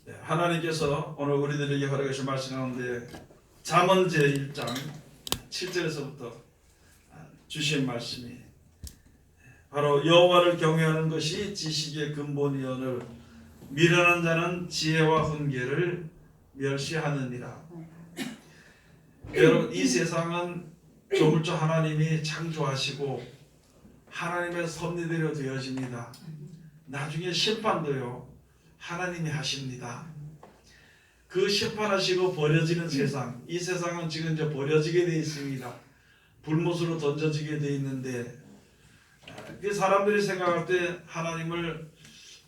하나님께서 오늘 우리들에게 허락하신 말씀 가운데 잠언 제1장 7절에서부터 주신 말씀이 바로 여호와를 경외하는 것이 지식의 근본이오늘 미련한 자는 지혜와 훈계를 멸시하느니라. 여러분, 이 세상은 조물주 하나님이 창조하시고 하나님의 섭리대로 되어집니다. 나중에 심판도요 하나님이 하십니다. 그 심판하시고 버려지는 세상, 이 세상은 지금 이제 버려지게 되어 있습니다. 불못으로 던져지게 되어 있는데, 그 사람들이 생각할 때 하나님을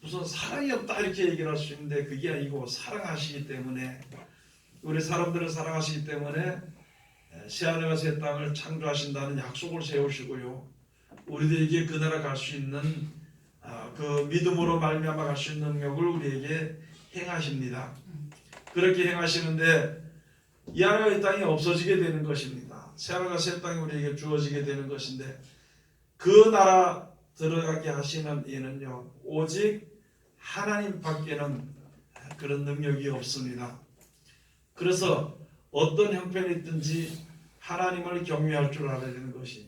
무슨 사랑이 없다 이렇게 얘기를 할 수 있는데, 그게 아니고 사랑하시기 때문에, 우리 사람들을 사랑하시기 때문에 새하늘과 새 땅을 창조하신다는 약속을 세우시고요, 우리들에게 그 나라 갈 수 있는 그 믿음으로 말미암아 갈 수 있는 능력을 우리에게 행하십니다. 그렇게 행하시는데 이 하늘과 이 땅이 없어지게 되는 것입니다. 새하늘과 새 땅이 우리에게 주어지게 되는 것인데, 그 나라 들어가게 하시는 이는요 오직 하나님 밖에는 그런 능력이 없습니다. 그래서 어떤 형편이 있든지 하나님을 경외할 줄 알아야 되는 것이,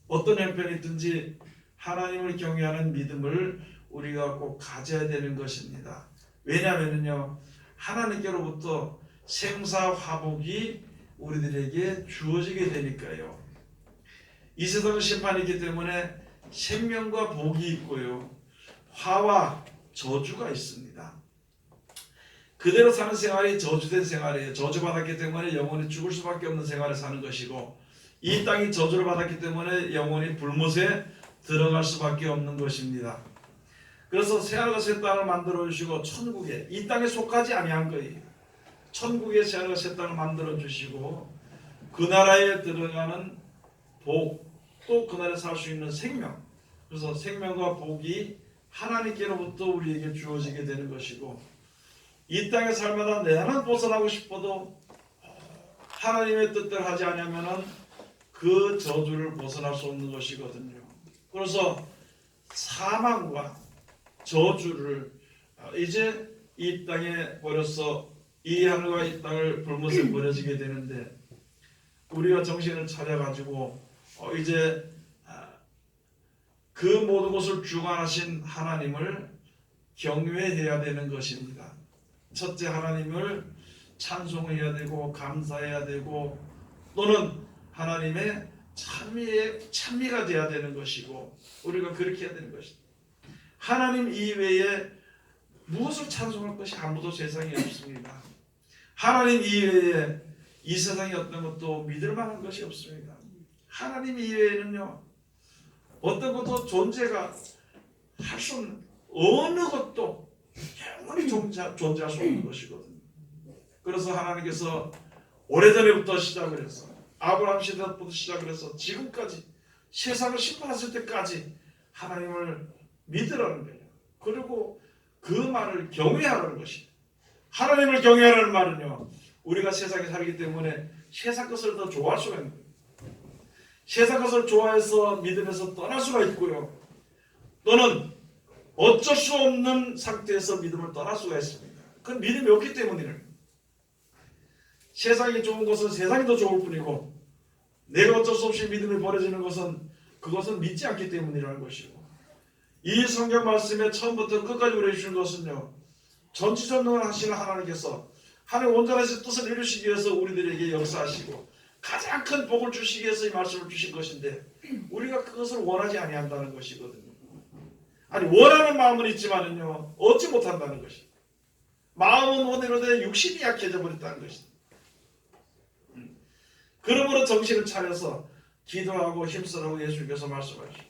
어떤 형편이 있든지 하나님을 경외하는 믿음을 우리가 꼭 가져야 되는 것입니다. 왜냐하면요 하나님께로부터 생사 화복이 우리들에게 주어지게 되니까요. 이 세상은 심판이 있기 때문에 생명과 복이 있고요, 화와 저주가 있습니다. 그대로 사는 생활이 저주된 생활이에요. 저주받았기 때문에 영원히 죽을 수밖에 없는 생활을 사는 것이고, 이 땅이 저주를 받았기 때문에 영원히 불못에 들어갈 수밖에 없는 것입니다. 그래서 새하늘과 새 땅을 만들어 주시고 천국에, 이 땅에 속하지 아니한 거예요. 천국에 새하늘과 새 땅을 만들어 주시고 그 나라에 들어가는 복, 또 그 나라에 살 수 있는 생명, 그래서 생명과 복이 하나님께로부터 우리에게 주어지게 되는 것이고, 이 땅의 삶마다 내가 벗어나고 싶어도 하나님의 뜻대로 하지 않으면 그 저주를 벗어날 수 없는 것이거든요. 그래서 사망과 저주를 이제 이 땅에 버려서 이 하늘과 이 땅을 불못에 버려지게 되는데, 우리가 정신을 차려가지고 이제 그 모든 것을 주관하신 하나님을 경외해야 되는 것입니다. 첫째, 하나님을 찬송해야 되고 감사해야 되고, 또는 하나님의 찬미가 되어야 되는 것이고, 우리가 그렇게 해야 되는 것입니다. 하나님 이외에 무엇을 찬송할 것이 아무도 세상에 없습니다. 하나님 이외에 이 세상에 어떤 것도 믿을 만한 것이 없습니다. 하나님 이외에는요 어떤 것도 존재가 할 수 없는, 어느 것도 영원히 존재할 수 없는 것이거든요. 그래서 하나님께서 오래전에부터 시작을 해서 아브라함 시대부터 시작을 해서 지금까지 세상을 심판하실 때까지 하나님을 믿으라는 거예요. 그리고 그 말을 경외하라는 것이에요. 하나님을 경외하라는 말은요, 우리가 세상에 살기 때문에 세상 것을 더 좋아할 수가 있는 거예요. 세상 것을 좋아해서 믿음에서 떠날 수가 있고요, 또는 어쩔 수 없는 상태에서 믿음을 떠날 수가 있습니다. 그건 믿음이 없기 때문이에요. 세상이 좋은 것은 세상이 더 좋을 뿐이고, 내가 어쩔 수 없이 믿음이 버려지는 것은 그것은 믿지 않기 때문이라는 것이고, 이 성경 말씀에 처음부터 끝까지 우리에게 주신 것은요, 전지전능을 하시는 하나님께서 하나님 온전하신 뜻을 이루시기 위해서 우리들에게 역사하시고 가장 큰 복을 주시기 위해서 이 말씀을 주신 것인데, 우리가 그것을 원하지 아니한다는 것이거든요. 아니, 원하는 마음은 있지만은요 얻지 못한다는 것이, 마음은 원해로되 육신이 약해져 버렸다는 것이다. 그러므로 정신을 차려서 기도하고 힘쓰라고 예수님께서 말씀하시죠.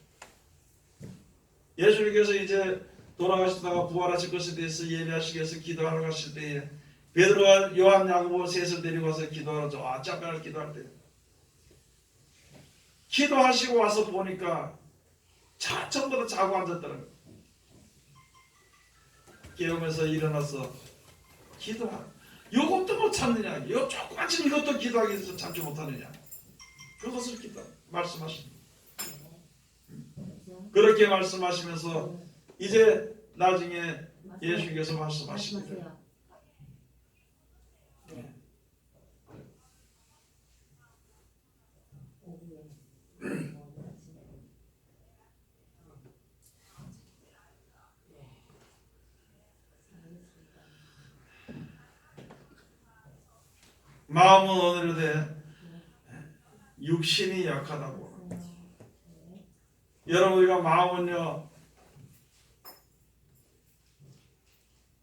예수님께서 이제 돌아가시다가 부활하실 것에 대해서 예배하시기 위해서 기도하러 가실 때에 베드로와 요한, 야고보 셋을 데리고 와서 기도하러 저 앞장을 기도할 때, 기도하시고 와서 보니까 전부 다 자고 앉았다는 거예요. 깨우면서 일어나서 기도하라. 이것도 못 참느냐, 요 조그만치 이것도 기도하기 위해서 참지 못하느냐, 그것을 말씀하십니다. 그렇게 말씀하시면서 이제 나중에 예수님께서 말씀하십니다. 마음은 오늘에 육신이 약하다고. 여러분, 우리가 마음은요,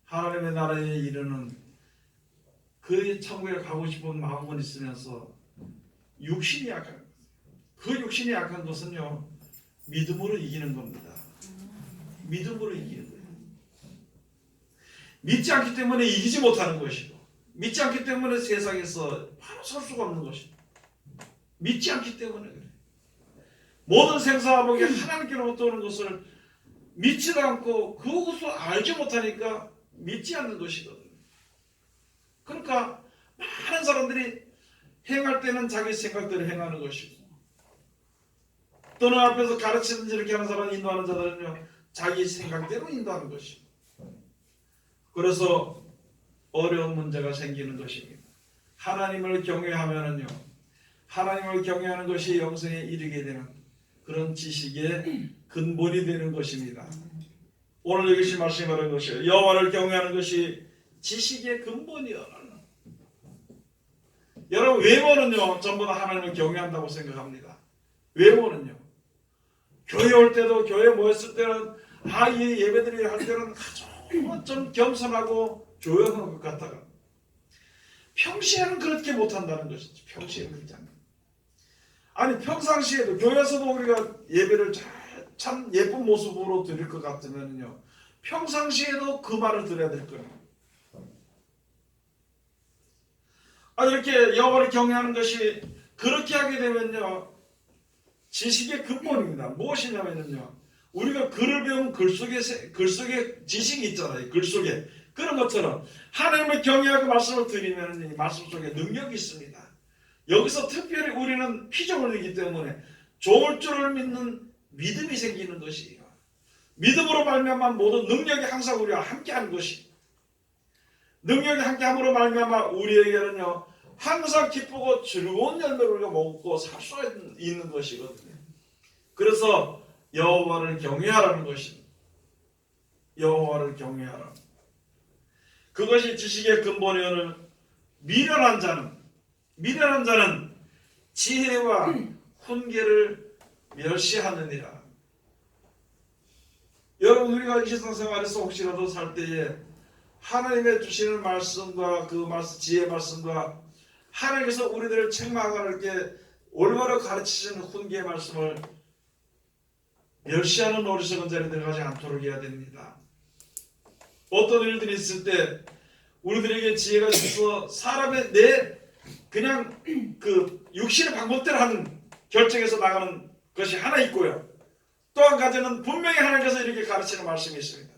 하나님의 나라에 이르는 그 천국에 가고 싶은 마음은 있으면서 육신이 약한 것. 그 육신이 약한 것은요, 믿음으로 이기는 겁니다. 믿음으로 이기는 거예요. 믿지 않기 때문에 이기지 못하는 것이고, 믿지 않기 때문에 세상에서 바로 설 수가 없는 것이고, 믿지 않기 때문에 그래요. 모든 생사화복이 하나님께로부터 오는 것을 믿지도 않고 그것을 알지 못하니까 믿지 않는 것이거든요. 그러니까 많은 사람들이 행할 때는 자기 생각대로 행하는 것이고, 또는 앞에서 가르치든지 이렇게 하는 사람, 인도하는 자들은요, 자기 생각대로 인도하는 것이고, 그래서 어려운 문제가 생기는 것입니다. 하나님을 경외하면은요, 하나님을 경외하는 것이 영생에 이르게 되는 그런 지식의 근본이 되는 것입니다. 오늘 여기서 말씀하는 것이요, 여호와를 경외하는 것이 지식의 근본이요. 여러분, 외모는요 전부 다 하나님을 경외한다고 생각합니다. 외모는요, 교회 올 때도, 교회 모였을 때는 이 예배드리 할 때는 아주 좀 겸손하고 조용한 것 같다가 평시에는 그렇게 못한다는 것이죠. 평시에는 그렇지 않아요. 아니, 평상시에도 교회에서도 우리가 예배를 참 예쁜 모습으로 드릴 것 같으면요, 평상시에도 그 말을 드려야 될 거예요. 이렇게 여호와를 경외하는 것이, 그렇게 하게 되면요, 지식의 근본입니다. 무엇이냐면요, 우리가 글을 배우면 글 속에 지식이 있잖아요. 글 속에. 그런 것처럼 하나님을 경외하고 말씀을 드리면 이 말씀 속에 능력이 있습니다. 여기서 특별히 우리는 피조물이기 때문에 좋을 줄을 믿는 믿음이 생기는 것이에요. 믿음으로 말미암아 모든 능력이 항상 우리와 함께하는 것이, 능력이 함께함으로 말미암아 우리에게는요, 항상 기쁘고 즐거운 열매를 우리가 먹고 살 수 있는 것이거든요. 그래서 여호와를 경외하라는 것입니다. 여호와를 경외하라. 그것이 지식의 근본이오늘 미련한 자는 지혜와 훈계를 멸시하느니라. 여러분, 우리가 이 세상 생활에서 혹시라도 살 때에 하나님의 주시는 말씀과 그 말씀, 지혜의 말씀과 하나님께서 우리들을 책망하는 게 올바로 가르치시는 훈계의 말씀을 멸시하는 어리석은 자리에 들어가지 않도록 해야 됩니다. 어떤 일들이 있을 때 우리들에게 지혜가 있어서 사람의 그냥 그 육신의 방법대로 하는 결정해서 나가는 것이 하나 있고요, 또 한 가지는 분명히 하나님께서 이렇게 가르치는 말씀이 있습니다.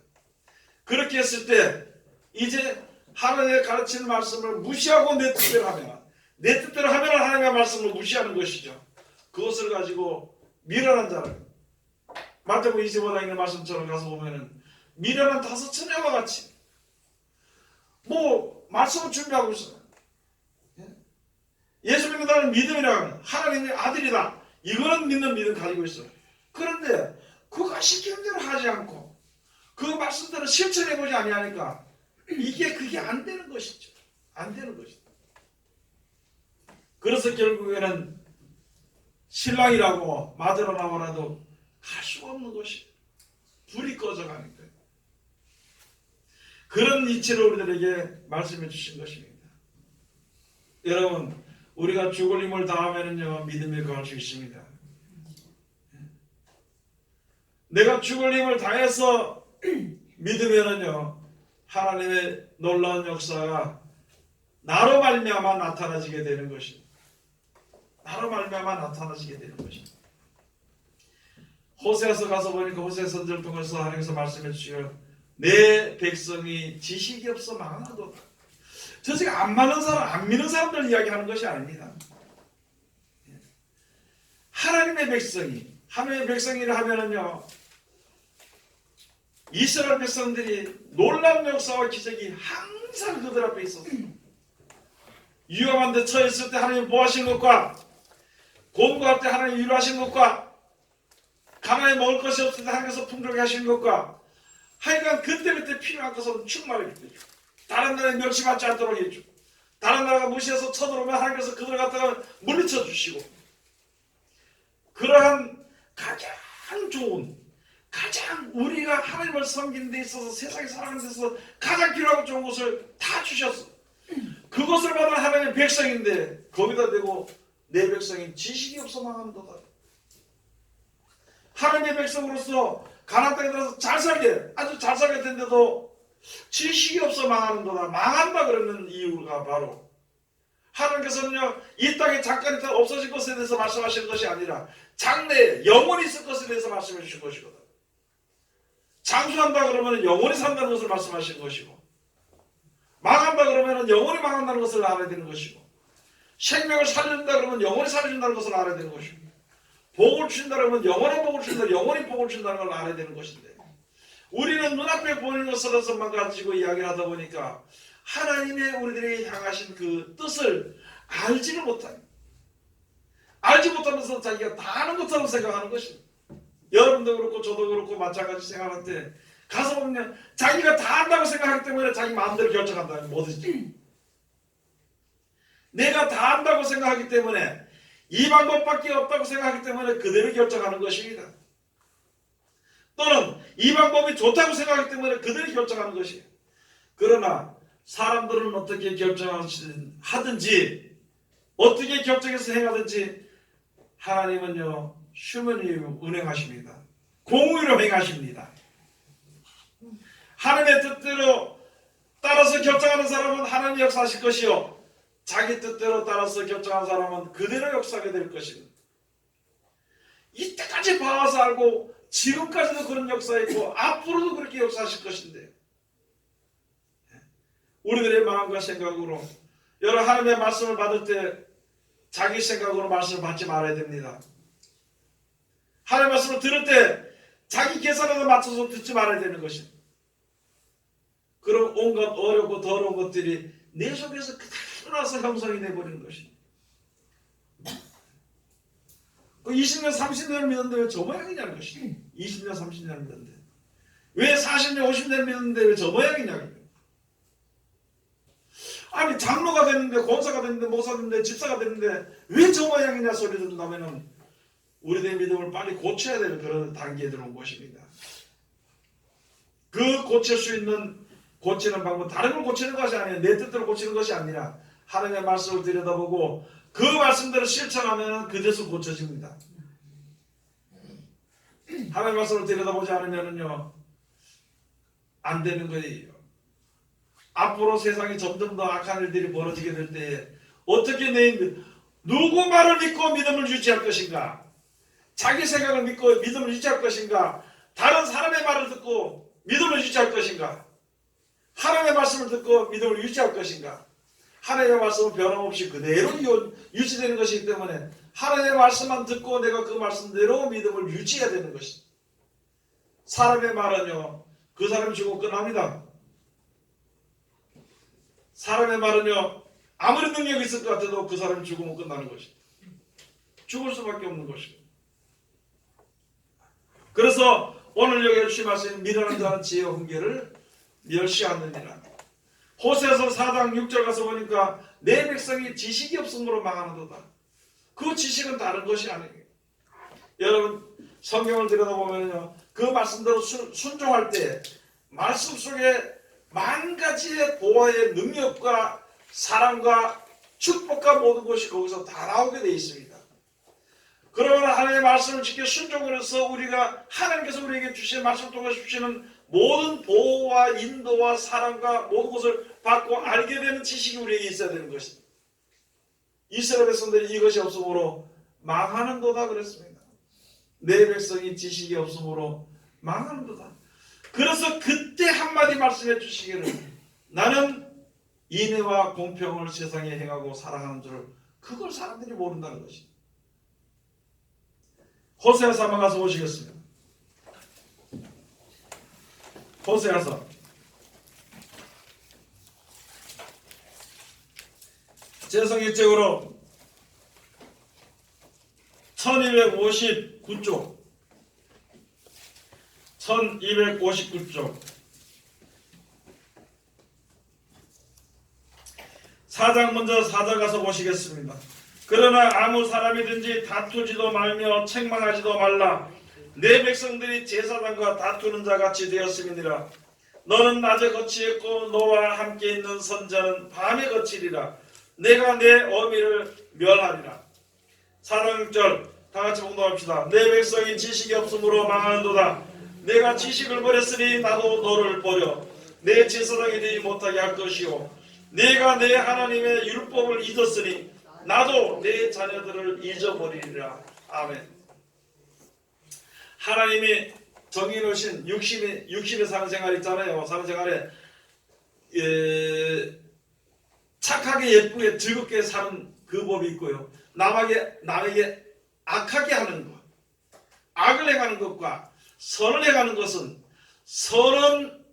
그렇게 했을 때 이제 하나님의 가르치는 말씀을 무시하고 내 뜻대로 하면 하나님의 말씀을 무시하는 것이죠. 그것을 가지고 미련한 자를, 마태복음 25장의 말씀처럼 가서 보면은 미련한 5 처녀와 같이 말씀을 준비하고 있어요. 예수 믿는다는 믿음이란 하나님의 아들이다, 이거는 믿는 믿음 가지고 있어요. 그런데 그가 시키는 대로 하지 않고 그 말씀대로 실천해보지 아니하니까 그게 안 되는 것이죠. 안 되는 것이죠. 그래서 결국에는 신랑이라고 맞으러 나오라도 갈 수가 없는 것이, 불이 꺼져가니까. 그런 이치로 우리들에게 말씀해 주신 것입니다. 여러분, 우리가 죽을 힘을 다하면은요, 믿음에 거할 수 있습니다. 내가 죽을 힘을 다해서 믿으면은요, 하나님의 놀라운 역사가 나로 말미암아 나타나지게 되는 것입니다. 나로 말미암아 나타나지게 되는 것입니다. 호세아서 가서 보니까 호세 선지를 통해서 하나님께서 말씀해 주시고, 내 백성이 지식이 없어 망하도다. 저 지금 안 믿는 사람들 이야기하는 것이 아닙니다. 하나님의 백성이라 하면은요, 이스라엘 백성들이 놀라운 역사와 기적이 항상 그들 앞에 있었어요. 위험한 데 처했을 때 하나님 보호하신 것과, 곤고할 때 하나님 위로하신 것과, 가난에 먹을 것이 없을 때 하나님께서 풍족하게 하신 것과, 하여간 그때그때 필요한 것은 충만하게 해주고, 다른 나라에 멸시받지 않도록 해주고, 다른 나라가 무시해서 쳐들어오면 하나님께서 그들을 갖다가 물리쳐 주시고, 그러한 가장 좋은, 가장 우리가 하나님을 섬기는 데 있어서 세상에 살아가는 데 있어서 가장 필요하고 좋은 것을 다 주셨어. 그것을 받은 하나님의 백성인데 거기다 대고 내 백성인 지식이 없어 망한도다. 하나님의 백성으로서 가나안 땅에 들어서 잘 살게, 아주 잘 살게 된데도 지식이 없어 망하는도다. 망한다 그러는 이유가 바로 하나님께서는요, 이 땅에 잠깐 있다 없어질 것에 대해서 말씀하시는 것이 아니라 장래에 영원히 있을 것에 대해서 말씀해 주신 것이거든. 장수한다 그러면 영원히 산다는 것을 말씀하시는 것이고, 망한다 그러면 영원히 망한다는 것을 알아야 되는 것이고, 생명을 살려준다 그러면 영원히 살려준다는 것을 알아야 되는 것이고, 복을 주신다 그러면 영원히 복을 주신다, 영원히 복을 주신다는 걸 알아야 되는 것인데, 우리는 눈앞에 보이는 것으로서만 가지고 이야기를 하다 보니까 하나님의 우리들에게 향하신 그 뜻을 알지를 못합니다. 알지 못하면서 자기가 다 아는 것처럼 생각하는 것입니다. 여러분도 그렇고 저도 그렇고 마찬가지 생각할 때 가서 보면 자기가 다 안다고 생각하기 때문에 자기 마음대로 결정한다면 뭐든지, 내가 다 안다고 생각하기 때문에 이 방법밖에 없다고 생각하기 때문에 그대로 결정하는 것입니다. 또는 이 방법이 좋다고 생각하기 때문에 그대로 결정하는 것이에요. 그러나 사람들은 어떻게 결정하든지 어떻게 결정해서 행하든지 하나님은요, 휴먼리로 운행하십니다. 공의로 행하십니다. 하나님의 뜻대로 따라서 결정하는 사람은 하나님이 역사하실 것이요, 자기 뜻대로 따라서 결정하는 사람은 그대로 역사하게 될 것입니다. 이때까지 봐와서 알고 지금까지도 그런 역사있고 앞으로도 그렇게 역사하실 것인데, 우리들의 마음과 생각으로 여러 하나님의 말씀을 받을 때 자기 생각으로 말씀을 받지 말아야 됩니다. 하나님의 말씀을 들을 때 자기 계산에 맞춰서 듣지 말아야 되는 것입니다. 그럼 온갖 어렵고 더러운 것들이 내 속에서 그대로 나서 형성이 되어버리는 것입니다. 20년 30년을 믿었는데 왜 저 모양이냐는 것입니다. 20년 30년을 믿었는데 왜 40년 50년을 믿었는데 왜 저 모양이냐는, 아니 장로가 됐는데 권사가 됐는데 목사가 됐는데 집사가 됐는데 왜 저 모양이냐 소리 듣는다면 우리들의 믿음을 빨리 고쳐야 되는 그런 단계에 들어온 것입니다. 그 고칠 수 있는, 고치는 방법, 다른 걸 고치는 것이 아니라 내 뜻대로 고치는 것이 아니라 하나님의 말씀을 들여다보고 그 말씀대로 실천하면 그대로 고쳐집니다. 하나님의 말씀을 들여다보지 않으면요, 안 되는 거예요. 앞으로 세상이 점점 더 악한 일들이 벌어지게 될 때 어떻게 누구 말을 믿고 믿음을 유지할 것인가? 자기 생각을 믿고 믿음을 유지할 것인가? 다른 사람의 말을 듣고 믿음을 유지할 것인가? 하나님의 말씀을 듣고 믿음을 유지할 것인가? 하나님의 말씀은 변함없이 그대로 유지되는 것이기 때문에 하나님의 말씀만 듣고 내가 그 말씀대로 믿음을 유지해야 되는 것입니다. 사람의 말은요, 그 사람이 죽고 끝납니다. 사람의 말은요, 아무리 능력이 있을 것 같아도 그 사람이 죽으면 끝나는 것입니다. 죽을 수밖에 없는 것입니다. 그래서 오늘 여기 주신 말씀은 미련한 자는 지혜와 훈계를 멸시하느니라. 호세아서 4장 6절 가서 보니까 내 백성이 지식이 없음으로 망하는도다. 그 지식은 다른 것이 아니에요. 여러분 성경을 들여다보면요, 그 말씀대로 순종할 때 말씀 속에 만 가지의 보화의 능력과 사랑과 축복과 모든 것이 거기서 다 나오게 되어 있습니다. 그러면 하나님의 말씀을 지켜 순종을 해서 우리가 하나님께서 우리에게 주신 말씀을 통해 주시는 모든 보호와 인도와 사랑과 모든 것을 받고 알게 되는 지식이 우리에게 있어야 되는 것입니다. 이스라엘 백성들이 이것이 없으므로 망하는도다 그랬습니다. 내 백성이 지식이 없으므로 망하는도다. 그래서 그때 한마디 말씀해 주시기를, 나는 인애와 공평을 세상에 행하고 사랑하는 줄, 그걸 사람들이 모른다는 것입니다. 호세아서 한번 가서 보시겠습니다. 호세아서 1책으로 1259쪽 1259쪽 4장 먼저 4절 가서 보시겠습니다. 그러나 아무 사람이든지 다투지도 말며 책망하지도 말라. 내 백성들이 제사장과 다투는 자 같이 되었음이니라. 너는 낮에 거치했고 너와 함께 있는 선자는 밤에 거치리라. 내가 내 어미를 멸하리라. 4장 6절 다같이 봉독합시다. 내 백성이 지식이 없으므로 망하는도다. 내가 지식을 버렸으니 나도 너를 버려 내 제사장이 되지 못하게 할 것이요 내가 내 하나님의 율법을 잊었으니 나도 내 자녀들을 잊어버리리라. 아멘. 하나님이 정해놓으신 육신에 사는 생활 있잖아요. 사는 생활에 착하게 예쁘게 즐겁게 사는 그 법이 있고요. 남에게 악하게 하는 것, 악을 행하는 것과 선을 행하는 것은 선은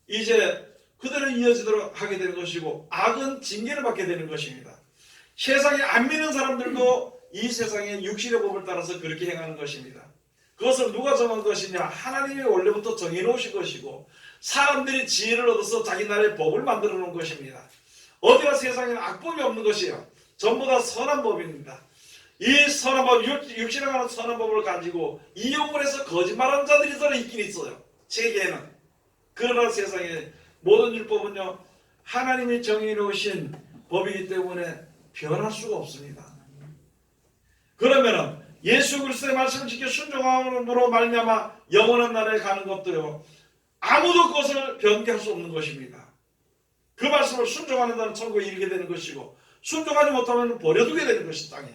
이제 그대로 이어지도록 하게 되는 것이고 악은 징계를 받게 되는 것입니다. 세상에 안 믿는 사람들도 이 세상의 육신의 법을 따라서 그렇게 행하는 것입니다. 그것을 누가 정한 것이냐? 하나님이 원래부터 정해놓으신 것이고 사람들이 지혜를 얻어서 자기 나라의 법을 만들어 놓은 것입니다. 어디가 세상에는 악법이 없는 것이에요. 전부 다 선한 법입니다. 이 선한 법, 육신에 관한 선한 법을 가지고 이용을 해서 거짓말하는 자들이 더 있긴 있어요. 세계에는. 그러나 세상에 모든 율법은요 하나님이 정해놓으신 법이기 때문에 변할 수가 없습니다. 그러면은 예수 그리스도의 말씀을 지켜 순종함으로 말미암아 영원한 나라에 가는 것도요 아무도 그것을 변개할 수 없는 것입니다. 그 말씀을 순종하는 자는 천국에 이르게 되는 것이고 순종하지 못하면 버려두게 되는 것이 땅에.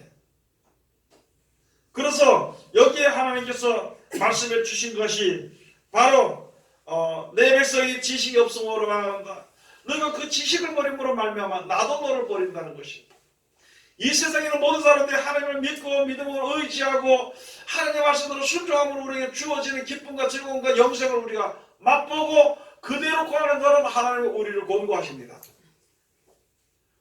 그래서 여기에 하나님께서 말씀해 주신 것이 바로 내 백성이 지식이 없음으로 말한다. 너가 그 지식을 버림으로 말미암아 나도 너를 버린다는 것입니다. 이 세상에는 모든 사람들이 하나님을 믿고 믿음을 의지하고 하나님의 말씀으로 순종함으로 우리에게 주어지는 기쁨과 즐거움과 영생을 우리가 맛보고 그대로 구하는 자는 하나님이 우리를 권고하십니다.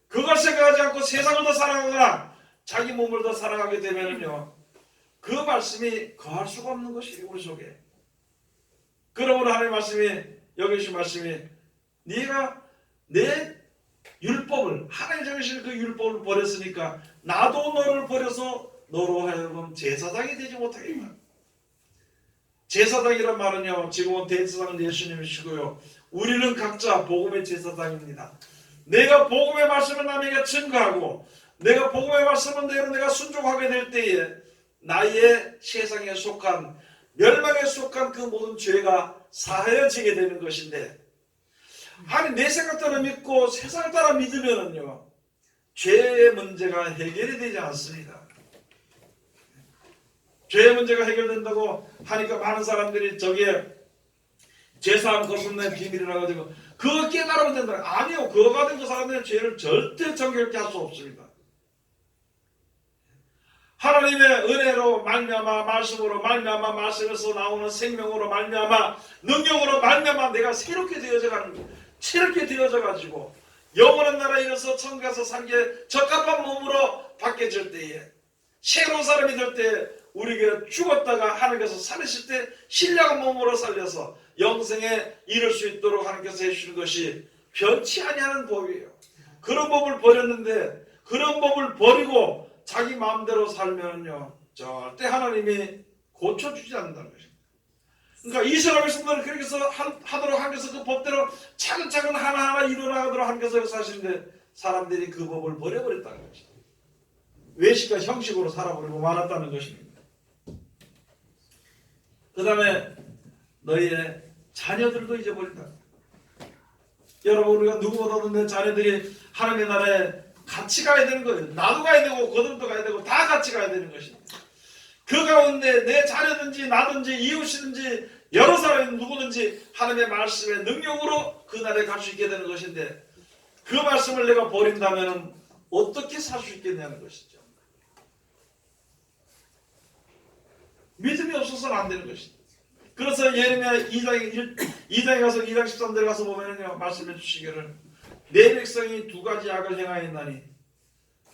그걸 생각하지 않고 세상을 더 사랑하거나 자기 몸을 더 사랑하게 되면요 그 말씀이 거할 수가 없는 것이에요. 우리 속에. 그러므로 하나님의 말씀이 여기 주신 말씀이 네가 내 율법을 하나님 정하신 그 율법을 버렸으니까 나도 너를 버려서 너로 하여금 제사장이 되지 못하겠다. 제사장이란 말은요 지금은 대제사장은 예수님이시고요 우리는 각자 복음의 제사장입니다. 내가 복음의 말씀을 남에게 증거하고 내가 복음의 말씀을 내가 순종하게 될 때에 나의 세상에 속한 멸망에 속한 그 모든 죄가 사하여지게 되는 것인데 아니 내 생각 따라 믿고 세상을 따라 믿으면은요 죄의 문제가 해결이 되지 않습니다. 죄의 문제가 해결된다고 하니까 많은 사람들이 저기에 죄사함 거듭난 비밀이라 가지고 그거 깨달으면 된다. 아니요. 그거 가지고 그 사람들은 죄를 절대 정결케 할 수 없습니다. 하나님의 은혜로 말미암아 말씀으로 말미암아 말씀에서 나오는 생명으로 말미암아 능력으로 말미암아 내가 새롭게 되어져 가지고 영원한 나라에 이르러서 천국에서 살기에 적합한 몸으로 바뀌어질 때에 새로운 사람이 될 때 우리에게 죽었다가 하나님께서 살리실 때 신령한 몸으로 살려서 영생에 이를 수 있도록 하나님께서 해주시는 것이 변치 아니하는 법이에요. 그런 법을 버렸는데 그런 법을 버리고 자기 마음대로 살면요 절대 하나님이 고쳐주지 않는다는 것입니다. 그러니까 이스라엘 백성들은 그렇게 해서 하도록 하면서 그 법대로 차근차근 하나하나 일어나도록 하면서 사시는데 사람들이 그 법을 버려버렸다는 것입니다. 외식과 형식으로 살아버리고 말았다는 것입니다. 그 다음에 너희의 자녀들도 잊어버린다. 여러분 우리가 누구보다도 내 자녀들이 하나님의 나라에 같이 가야 되는 거예요. 나도 가야 되고 그들도 가야 되고 다 같이 가야 되는 것입니다. 그 가운데 내 자녀든지 나든지 이웃이든지 여러 사람이 누구든지 하나님의 말씀의 능력으로 그 나라에 갈 수 있게 되는 것인데 그 말씀을 내가 버린다면 어떻게 살 수 있겠냐는 것이죠. 믿음이 없어서는 안 되는 것이죠. 그래서 예레미야 2장에 가서 2장 13절에 가서 보면요 말씀해 주시기를 내 백성이 두 가지 악을 행하였나니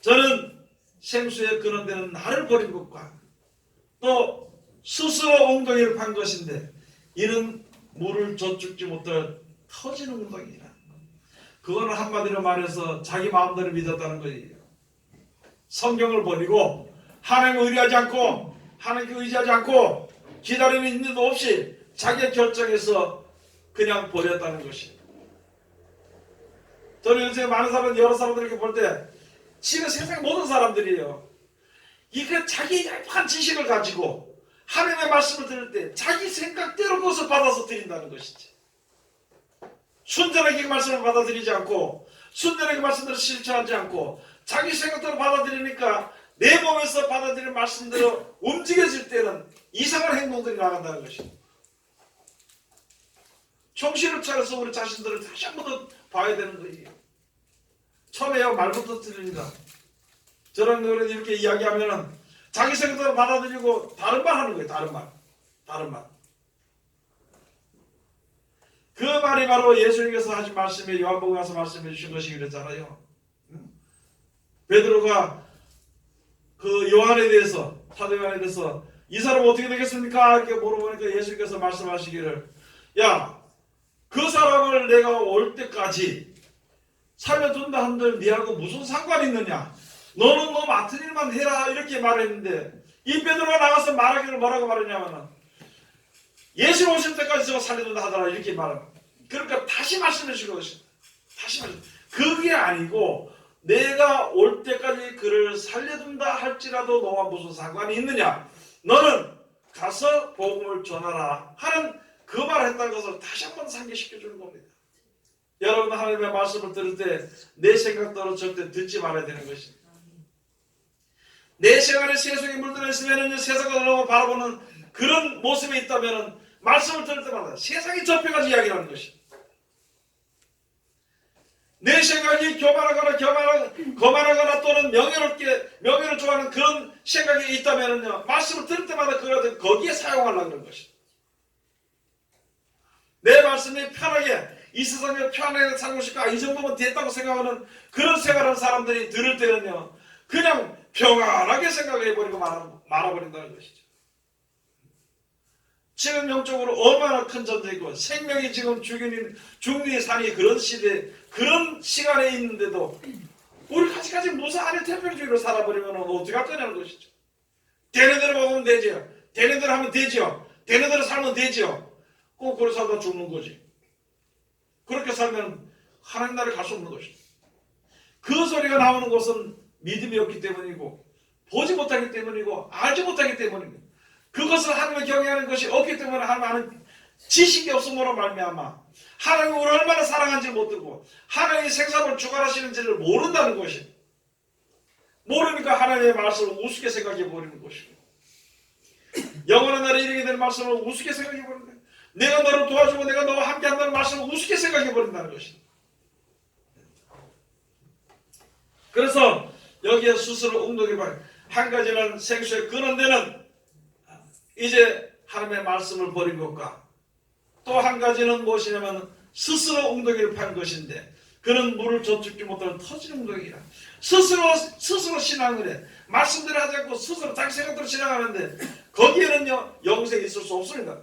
저는 생수에 근원되는 나를 버린 것과 또 스스로 엉덩이를 판 것인데 이는 물을 젖죽지 못할 터지는 웅덩이라. 그거는 한마디로 말해서 자기 마음대로 믿었다는 거예요. 성경을 버리고 하나님을 의뢰하지 않고 하나님께 의지하지 않고 기다리는 인도 없이 자기가 결정해서 그냥 버렸다는 것이에요. 저는 요새 많은 사람, 여러 사람들 이렇게 볼 때 지금 세상 모든 사람들이에요. 이게 자기 얄팍한 지식을 가지고 하나님의 말씀을 들을 때 자기 생각대로 그것을 받아서 드린다는 것이지. 순전하게 그 말씀을 받아들이지 않고 순전하게 그 말씀대로 실천하지 않고 자기 생각대로 받아들이니까 내 몸에서 받아들이는 말씀대로 움직여질 때는 이상한 행동들이 나간다는 것입니다. 정신을 차려서 우리 자신들을 다시 한 번 더 봐야 되는 거예요. 처음에요 말부터 들립니다. 저런 노래 이렇게 이야기하면은 자기 생각대로 받아들이고 다른 말 하는 거예요. 다른 말. 그 말이 바로 예수님께서 하신 말씀이 요한복음에 와서 말씀해 주신 것이 그랬잖아요. 베드로가 그 요한에 대해서, 사도 요한에 대해서 이 사람 어떻게 되겠습니까? 이렇게 물어보니까 예수님께서 말씀하시기를, 야, 그 사람을 내가 올 때까지 살려둔다 한들 니하고 무슨 상관이 있느냐? 너는 너 맡은 일만 해라 이렇게 말했는데 이 베드로가 나가서 말하기를 뭐라고 말했냐면은 예수 오실 때까지 저거 살려둔다 하더라 이렇게 말합니다. 그러니까 다시 말씀해 주신 것입니다. 다시 말씀. 그게 아니고 내가 올 때까지 그를 살려둔다 할지라도 너와 무슨 상관이 있느냐? 너는 가서 복음을 전하라 하는 그 말을 했다는 것을 다시 한번 상기시켜 주는 겁니다. 여러분 하나님의 말씀을 들을 때 내 생각대로 절대 듣지 말아야 되는 것입니다. 내 생활에 세속에 물들어 있으면 세상을 너무 바라보는 그런 모습이 있다면 말씀을 들을 때마다 세상이 접해가지고 이야기를 하는 것입니다. 내 생각이 거만하거나 또는 명예를 좋아하는 그런 생각이 있다면요 말씀을 들을 때마다 그걸 거기에 사용하려고 그런 것입니다. 내 말씀이 편하게 이 세상에 편하게 살고 싶고 이 정도면 됐다고 생각하는 그런 생각하는 사람들이 들을 때는요 그냥 평안하게 생각해버리고 말아버린다는 것이죠. 지금 영적으로 얼마나 큰 전쟁이고 생명이 지금 죽니 사니 그런 시대 그런 시간에 있는데도 우리 아직까지 무사 안에 태평주의로 살아버리면 어떻게 할 거냐는 것이죠. 되는 대로 먹으면 되지요. 되는 대로 하면 되지요. 되는 대로 살면 되지요. 꼭 그렇게 살다 죽는 거지. 그렇게 살면 하나님 나라에 갈 수 없는 것이죠. 그 소리가 나오는 것은 믿음이 없기 때문이고 보지 못하기 때문이고 알지 못하기 때문입니다. 그것을 하나님을 경외하는 것이 없기 때문에 하나님 아는 지식이 없음으로 말미암아 하나님을 우리를 얼마나 사랑하는지를 못 듣고 하나님이 생사를 주관하시는지를 모른다는 것입니다. 모르니까 하나님의 말씀을 우습게 생각해 버리는 것이고 영원한 날에 이르게 되는 말씀을 우습게 생각해 버리는 거예요. 내가 너를 도와주고 내가 너와 함께 한다는 말씀을 우습게 생각해 버린다는 것입니다. 그래서 여기에 스스로 웅덩이 한 가지는 생수의 근원되는 이제 하나님의 말씀을 버린 것과 또 한 가지는 무엇이냐면 스스로 웅덩이를 판 것인데 그는 물을 저축지 못하는 터지는 웅덩이라. 스스로 신앙을 해. 말씀대로 하지 않고 스스로 자기 생각대로 신앙하는데 거기에는요 영생이 있을 수 없습니다.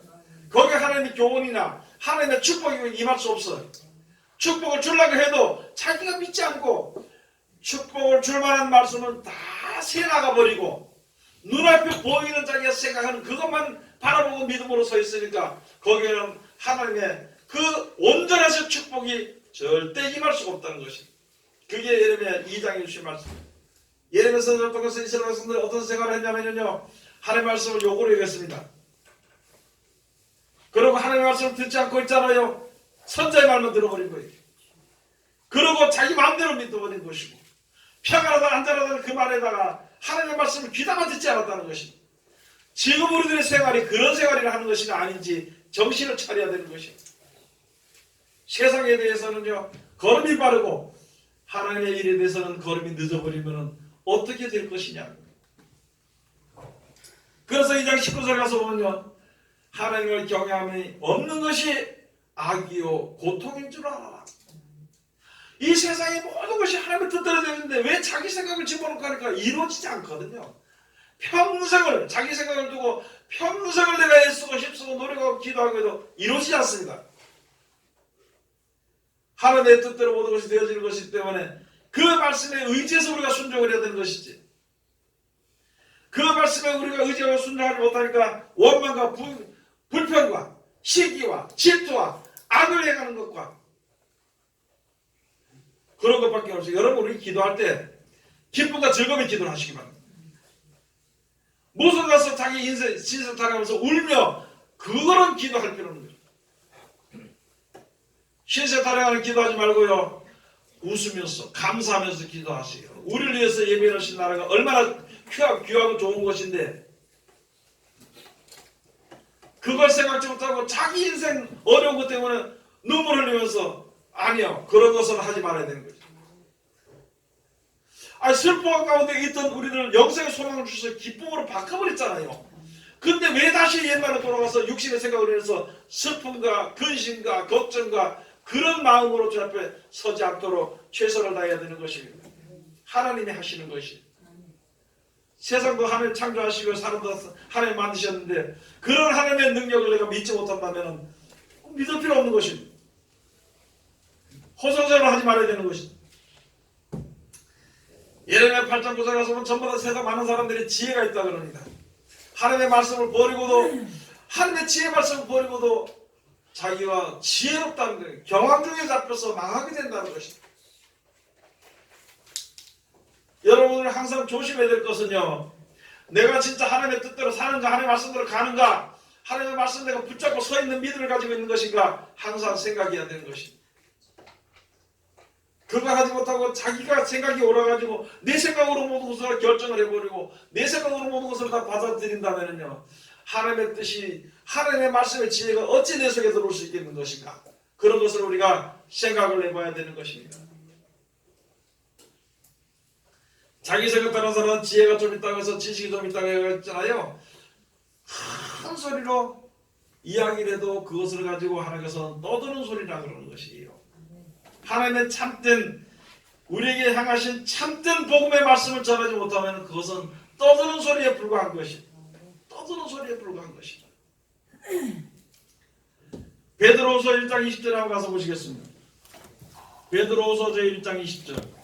거기에 하나님의 교훈이나 하나님의 축복이 임할 수 없어요. 축복을 주려고 해도 자기가 믿지 않고 축복을 줄 만한 말씀은 다 새나가 버리고 눈앞에 보이는 자기가 생각하는 그것만 바라보고 믿음으로 서 있으니까 거기에는 하나님의 그 온전하신 축복이 절대 임할 수가 없다는 것입니다. 그게 예레미야 2장에 주신 말씀입니다. 예레미야 선지자를 통해서 이스라엘 백성들이 어떤 생각을 했냐면요 하나님의 말씀을 요구를 하겠습니다. 그리고 하나님의 말씀을 듣지 않고 있잖아요. 선자의 말만 들어버린 거예요. 그리고 자기 마음대로 믿어버린 것이고 평안하다 안전하다는 그 말에다가 하나님의 말씀을 귀담아 듣지 않았다는 것입니다. 지금 우리들의 생활이 그런 생활이라 하는 것이 아닌지 정신을 차려야 되는 것입니다. 세상에 대해서는요 걸음이 빠르고 하나님의 일에 대해서는 걸음이 늦어버리면 어떻게 될 것이냐. 그래서 2장 19절에 가서 보면요 하나님을 경외함이 없는 것이 악이요 고통인 줄 알아라. 이 세상의 모든 것이 하나님의 뜻대로 되는데 왜 자기 생각을 집어넣고 하니까 이루어지지 않거든요. 평생을 자기 생각을 두고 평생을 내가 애쓰고 힘쓰고 노력하고 기도하고 해도 이루어지지 않습니다. 하나님의 뜻대로 모든 것이 되어지는 것이기 때문에 그 말씀에 의지해서 우리가 순종을 해야 되는 것이지. 그 말씀에 우리가 의지하고 순종하지 못하니까 원망과 불평과 시기와 질투와 악을 행하는 것과 그런 것밖에 없어요. 여러분, 우리 기도할 때 기쁨과 즐거움의 기도를 하시기 바랍니다. 무슨 가서 자기 인생 타령하면서 울며 그거는 기도할 필요는 없는 거죠. 신세 타령하는 기도하지 말고요, 웃으면서 감사하면서 기도하세요. 우리를 위해서 예비하신 나라가 얼마나 귀하고 좋은 것인데 그걸 생각지 못하고 자기 인생 어려운 것 때문에 눈물 흘리면서 아니요, 그런 것은 하지 말아야 되는 거죠. 슬퍼 가운데 있던 우리를 영생의 소망을 주셔서 기쁨으로 바꿔버렸잖아요. 근데 왜 다시 옛날로 돌아가서 육신의 생각을 해서 슬픔과 근심과 걱정과 그런 마음으로 주 앞에 서지 않도록 최선을 다해야 되는 것입니다. 하나님이 하시는 것이. 세상도 하나님 창조하시고 사람도 하나님 만드셨는데 그런 하나님의 능력을 내가 믿지 못한다면 믿을 필요 없는 것입니다. 호소생을 하지 말아야 되는 것입니다. 예레미야 8장 9절에 가서 보면 전부 다 세상 많은 사람들이 지혜가 있다 그럽니다. 하나님의 말씀을 버리고도 하나님의 지혜 말씀을 버리고도 자기가 지혜롭다는 거예요. 경황 중에 잡혀서 망하게 된다는 것입니다. 여러분들 항상 조심해야 될 것은요, 내가 진짜 하나님의 뜻대로 사는가, 하나님의 말씀대로 가는가, 하나님의 말씀 내가 붙잡고 서 있는 믿음을 가지고 있는 것인가 항상 생각해야 되는 것입니다. 그걸 하지 못하고 자기가 생각이 옳아가지고 내 생각으로 모든 것을 결정을 해버리고 내 생각으로 모든 것을 다 받아들인다면요, 하나님의 뜻이, 하나님의 말씀의 지혜가 어찌 내 속에 들어올 수 있겠는 것인가, 그런 것을 우리가 생각을 해봐야 되는 것입니다. 자기 생각하는 사람은 지혜가 좀 있다고 해서 지식이 좀 있다고 했잖아요. 큰 소리로 이야기를 해도 그것을 가지고 하나님께서 떠드는 소리라 그러는 것이에요. 하나님의 참된, 우리에게 향하신 참된 복음의 말씀을 전하지 못하면 그것은 떠드는 소리에 불과한 것입니다. 떠드는 소리에 불과한 것입니다. 베드로후서 1장 20절에 한번 가서 보시겠습니다. 베드로후서 제1장 20절.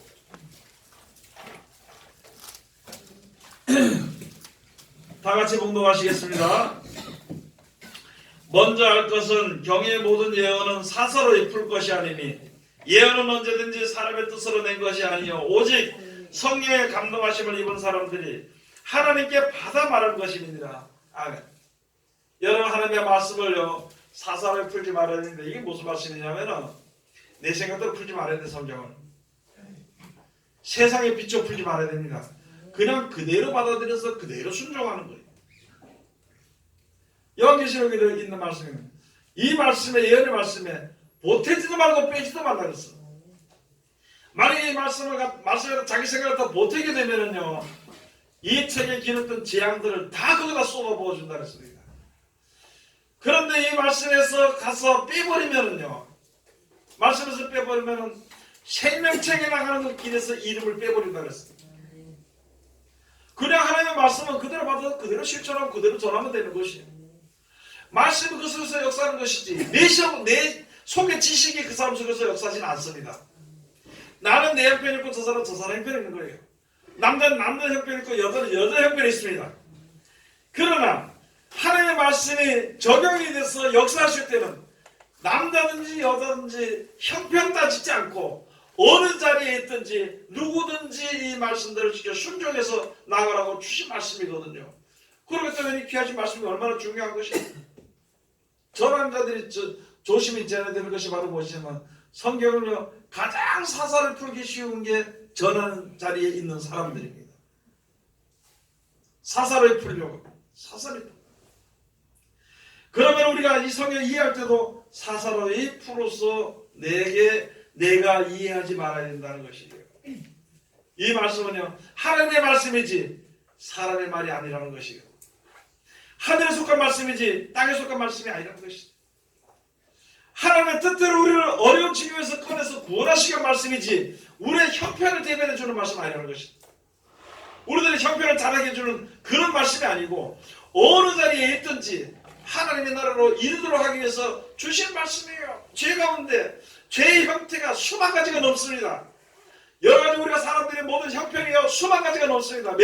다 같이 봉독하시겠습니다. 먼저 할 것은 경의 모든 예언은 사사로이 풀 것이 아니니 예언은 언제든지 사람의 뜻으로 낸 것이 아니요 오직 성령의 감동하심을 입은 사람들이 하나님께 받아 말한 것입니다. 아멘. 여러분, 하나님의 말씀을요 사사로이 풀지 말아야 되는데 이게 무슨 말씀이냐면은 내 생각대로 풀지 말아야 돼. 성경은 세상에 비춰 풀지 말아야 됩니다. 그냥 그대로 받아들여서 그대로 순종하는 거예요. 요한계시록에 있는 말씀입니다. 이 말씀에, 예언의 말씀에 보태지도 말고 빼지도 말라 그랬어. 만약에 이 말씀을 자기 생각을 다 보태게 되면은요, 이 책에 기록된 재앙들을 다 거기다 쏟아 부어준다 그랬습니다. 그런데 이 말씀에서 가서 빼버리면은요, 말씀에서 빼버리면은 생명책에 나가는 그 길에서 이름을 빼버린다 그랬습니다. 그냥 하나님의 말씀은 그대로 받아서 그대로 실천하고 그대로 전하면 되는 것이에요. 말씀이 그 속에서 역사하는 것이지 내 속의 지식이 그 사람 속에서 역사하지는 않습니다. 나는 내 형편이 있고 저 사람 형편이 있는 거예요. 남자는 남자 형편이 있고 여자는 여자 형편이 있습니다. 그러나 하나님의 말씀이 적용이 돼서 역사하실 때는 남자든지 여자든지 형편 따지지 않고 어느 자리에 있든지 누구든지 이 말씀대로 지켜 순종해서 나가라고 주신 말씀이거든요. 그렇기 때문에 이 귀하신 말씀이 얼마나 중요한 것이에요. 전하는 자들이 조심히 지어야 되는 것이 바로 무엇이냐면 성경을요 가장 사사를 풀기 쉬운 게 전하는 자리에 있는 사람들입니다. 사사를 풀려고. 사사를 풀. 그러면 우리가 이 성경 이해할 때도 사사로이 풀어서 내가 이해하지 말아야 된다는 것이에요. 이 말씀은요 하나님의 말씀이지 사람의 말이 아니라는 것이에요. 하늘에 속한 말씀이지 땅에 속한 말씀이 아니라는 것이죠. 하나님의 뜻대로 우리를 어려운 지경에서 꺼내서 구원하시는 말씀이지 우리의 형편을 대변해 주는 말씀이 아니라는 것이죠. 우리들의 형편을 잘하게 해주는 그런 말씀이 아니고 어느 자리에 있든지 하나님의 나라로 이르도록 하기 위해서 주신 말씀이에요. 죄 가운데 죄의 형태가 수만 가지가 넘습니다. 여러 가지 우리가 사람들의 모든 형편이요 수만 가지가 넘습니다.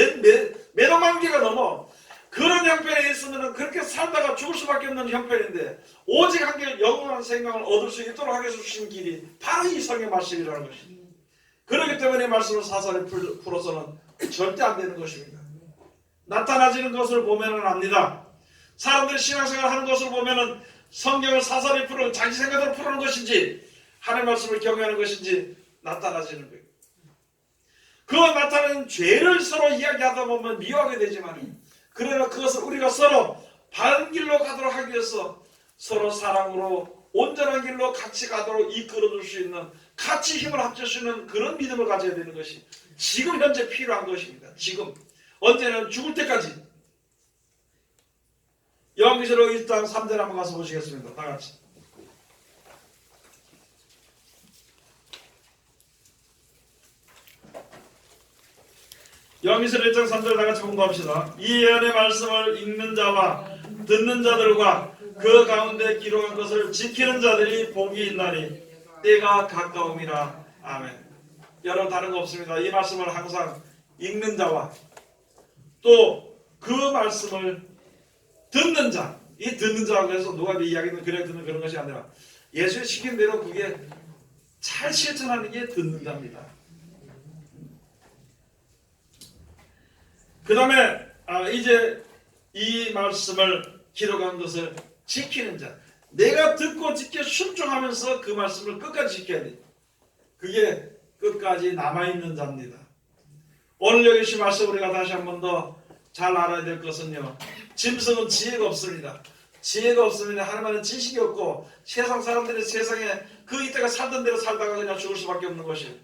몇억만 개가 넘어. 그런 형편에 있으면 그렇게 살다가 죽을 수밖에 없는 형편인데 오직 한결 영원한 생명을 얻을 수 있도록 하게 주신 길이 바로 이 성의 말씀이라는 것입니다. 그렇기 때문에 이 말씀을 사사리 풀어서는 절대 안 되는 것입니다. 나타나지는 것을 보면은 압니다. 사람들이 신앙생활 하는 것을 보면은 성경을 사사리 풀어 자기 생각대로 풀어는 것인지 하나님의 말씀을 경외하는 것인지 나타나지는 거예요. 그 나타나는 죄를 서로 이야기하다 보면 미워하게 되지만 그러나 그것을 우리가 서로 바른 길로 가도록 하기 위해서 서로 사랑으로 온전한 길로 같이 가도록 이끌어줄 수 있는 같이 힘을 합칠 수 있는 그런 믿음을 가져야 되는 것이 지금 현재 필요한 것입니다. 지금 언제는 죽을 때까지. 요한계시록 1장 3절 한번 가서 보시겠습니다. 다 같이. 요한계시록 1장 3절 다 같이 공부합시다. 이 예언의 말씀을 읽는 자와 듣는 자들과 그 가운데 기록한 것을 지키는 자들이 복이 있나니 때가 가까움이라. 아멘. 여러분 다른 거 없습니다. 이 말씀을 항상 읽는 자와 또 그 말씀을 듣는 자, 이 듣는 자라고 해서 누가 내 이야기는 그래 듣는 그런 것이 아니라 예수의 시킨 대로 그게 잘 실천하는 게 듣는 자입니다. 그 다음에 이제 이 말씀을 기록한 것을 지키는 자, 내가 듣고 지켜 순종하면서 그 말씀을 끝까지 지켜야 돼. 그게 끝까지 남아있는 자입니다. 오늘 여기 시 말씀 우리가 다시 한 번 더 잘 알아야 될 것은요, 짐승은 지혜가 없습니다. 지혜가 없으면 하나님은 지식이 없고 세상 사람들이 세상에 그 이때가 살던 대로 살다가 그냥 죽을 수밖에 없는 것이에요.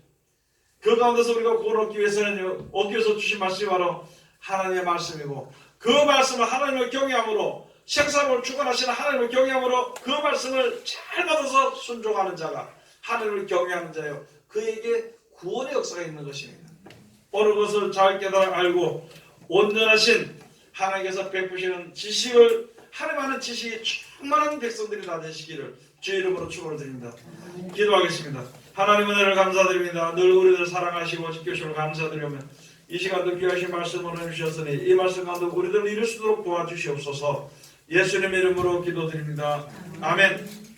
그 가운데서 우리가 구원 얻기 위해서는요, 얻기 위해서 주신 말씀이 바로 하나님의 말씀이고 그 말씀을 하나님을 경외함으로 생사를 주관하시는 하나님을 경외함으로 그 말씀을 잘 받아서 순종하는 자가 하나님을 경외하는 자예요. 그에게 구원의 역사가 있는 것입니다. 오늘 그것을 잘 깨달아 알고 온전하신 하나님께서 베푸시는 지식을 하나님 하는 지식이 충만한 백성들이 다 되시기를 주 이름으로 축원을 드립니다. 기도하겠습니다. 하나님 은혜를 감사드립니다. 늘 우리를 사랑하시고 지켜주시고 감사드리며 이 시간도 귀하신 말씀을 해주셨으니 이 말씀 가운데 우리들을 이룰 수 있도록 도와주시옵소서. 예수님 이름으로 기도드립니다. 아멘.